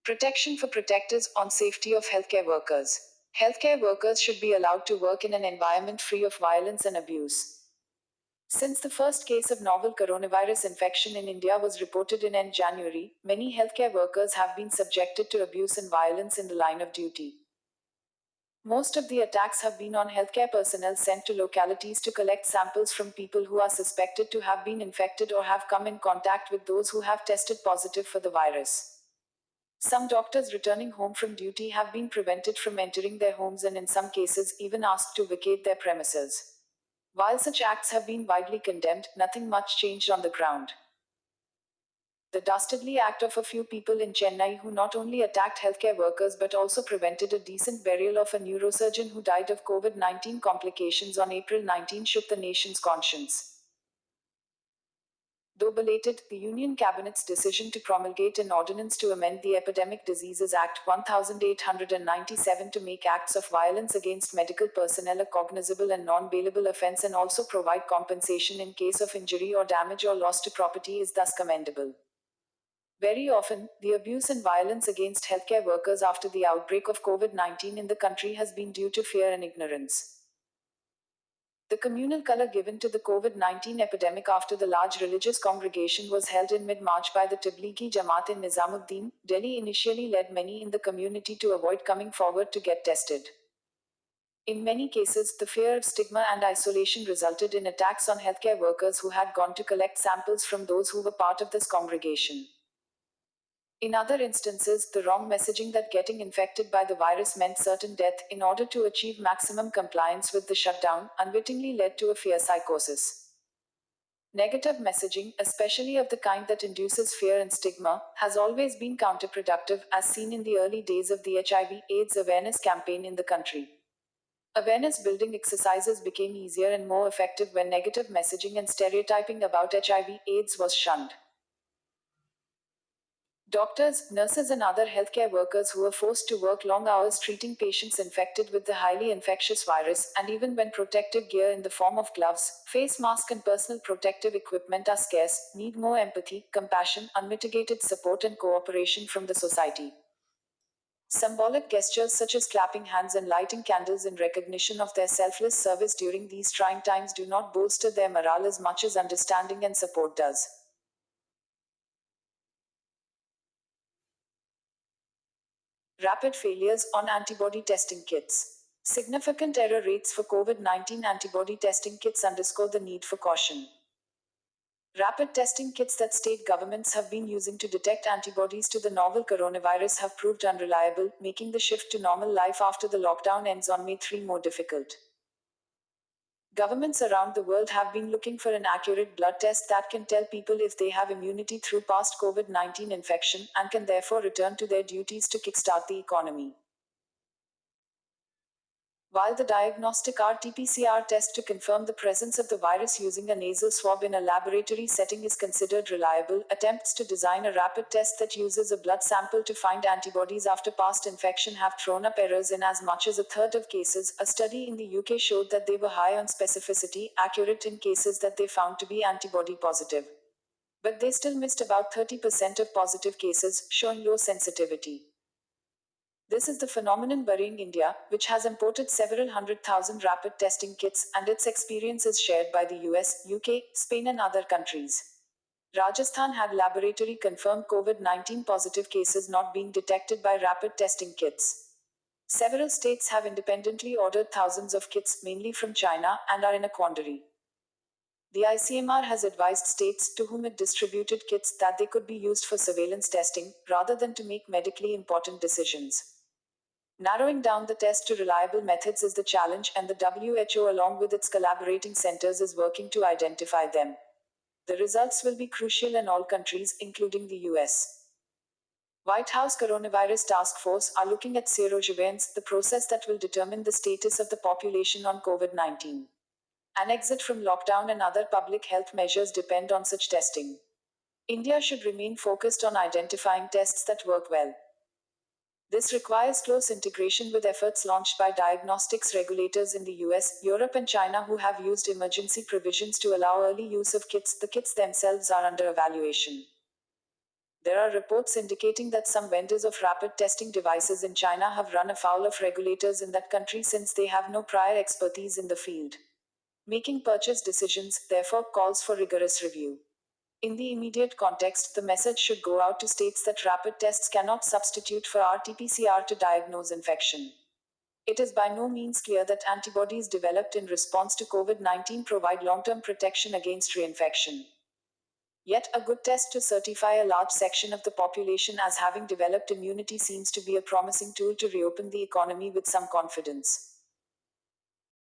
Protection for protectors on safety of healthcare workers. Healthcare workers should be allowed to work in an environment free of violence and abuse. Since the first case of novel coronavirus infection in India was reported in end January, many healthcare workers have been subjected to abuse and violence in the line of duty. Most of the attacks have been on healthcare personnel sent to localities to collect samples from people who are suspected to have been infected or have come in contact with those who have tested positive for the virus. Some doctors returning home from duty have been prevented from entering their homes and in some cases even asked to vacate their premises. While such acts have been widely condemned, nothing much changed on the ground. The dastardly act of a few people in Chennai who not only attacked healthcare workers but also prevented a decent burial of a neurosurgeon who died of COVID-19 complications on April 19 shook the nation's conscience. Though belated, the Union Cabinet's decision to promulgate an ordinance to amend the Epidemic Diseases Act 1897 to make acts of violence against medical personnel a cognizable and non-bailable offence and also provide compensation in case of injury or damage or loss to property is thus commendable. Very often, the abuse and violence against healthcare workers after the outbreak of COVID-19 in the country has been due to fear and ignorance. The communal color given to the COVID-19 epidemic after the large religious congregation was held in mid-March by the Tablighi Jamaat in Nizamuddin, Delhi initially led many in the community to avoid coming forward to get tested. In many cases, the fear of stigma and isolation resulted in attacks on healthcare workers who had gone to collect samples from those who were part of this congregation. In other instances, the wrong messaging that getting infected by the virus meant certain death in order to achieve maximum compliance with the shutdown unwittingly led to a fear psychosis. Negative messaging, especially of the kind that induces fear and stigma, has always been counterproductive, as seen in the early days of the HIV/AIDS awareness campaign in the country. Awareness building exercises became easier and more effective when negative messaging and stereotyping about HIV/AIDS was shunned. Doctors, nurses and other healthcare workers who were forced to work long hours treating patients infected with the highly infectious virus, and even when protective gear in the form of gloves, face masks and personal protective equipment are scarce, need more empathy, compassion, unmitigated support and cooperation from the society. Symbolic gestures such as clapping hands and lighting candles in recognition of their selfless service during these trying times do not bolster their morale as much as understanding and support does. Rapid failures on antibody testing kits. Significant error rates for COVID-19 antibody testing kits underscore the need for caution. Rapid testing kits that state governments have been using to detect antibodies to the novel coronavirus have proved unreliable, making the shift to normal life after the lockdown ends on May 3 more difficult. Governments around the world have been looking for an accurate blood test that can tell people if they have immunity through past COVID-19 infection and can therefore return to their duties to kickstart the economy. While the diagnostic RT-PCR test to confirm the presence of the virus using a nasal swab in a laboratory setting is considered reliable, attempts to design a rapid test that uses a blood sample to find antibodies after past infection have thrown up errors in as much as a third of cases. A study in the UK showed that they were high on specificity, accurate in cases that they found to be antibody positive. But they still missed about 30% of positive cases, showing low sensitivity. This is the phenomenon burying India, which has imported several 100,000 rapid testing kits, and its experience is shared by the US, UK, Spain, and other countries. Rajasthan had laboratory confirmed COVID-19 positive cases not being detected by rapid testing kits. Several states have independently ordered thousands of kits, mainly from China, and are in a quandary. The ICMR has advised states to whom it distributed kits that they could be used for surveillance testing, rather than to make medically important decisions. Narrowing down the test to reliable methods is the challenge, and the WHO, along with its collaborating centers, is working to identify them. The results will be crucial in all countries, including the US. White House Coronavirus Task Force are looking at serosurveillance, the process that will determine the status of the population on COVID-19. An exit from lockdown and other public health measures depend on such testing. India should remain focused on identifying tests that work well. This requires close integration with efforts launched by diagnostics regulators in the US, Europe, and China who have used emergency provisions to allow early use of kits. The kits themselves are under evaluation. There are reports indicating that some vendors of rapid testing devices in China have run afoul of regulators in that country since they have no prior expertise in the field. Making purchase decisions, therefore, calls for rigorous review. In the immediate context, the message should go out to states that rapid tests cannot substitute for RT-PCR to diagnose infection. It is by no means clear that antibodies developed in response to COVID-19 provide long-term protection against reinfection. Yet, a good test to certify a large section of the population as having developed immunity seems to be a promising tool to reopen the economy with some confidence.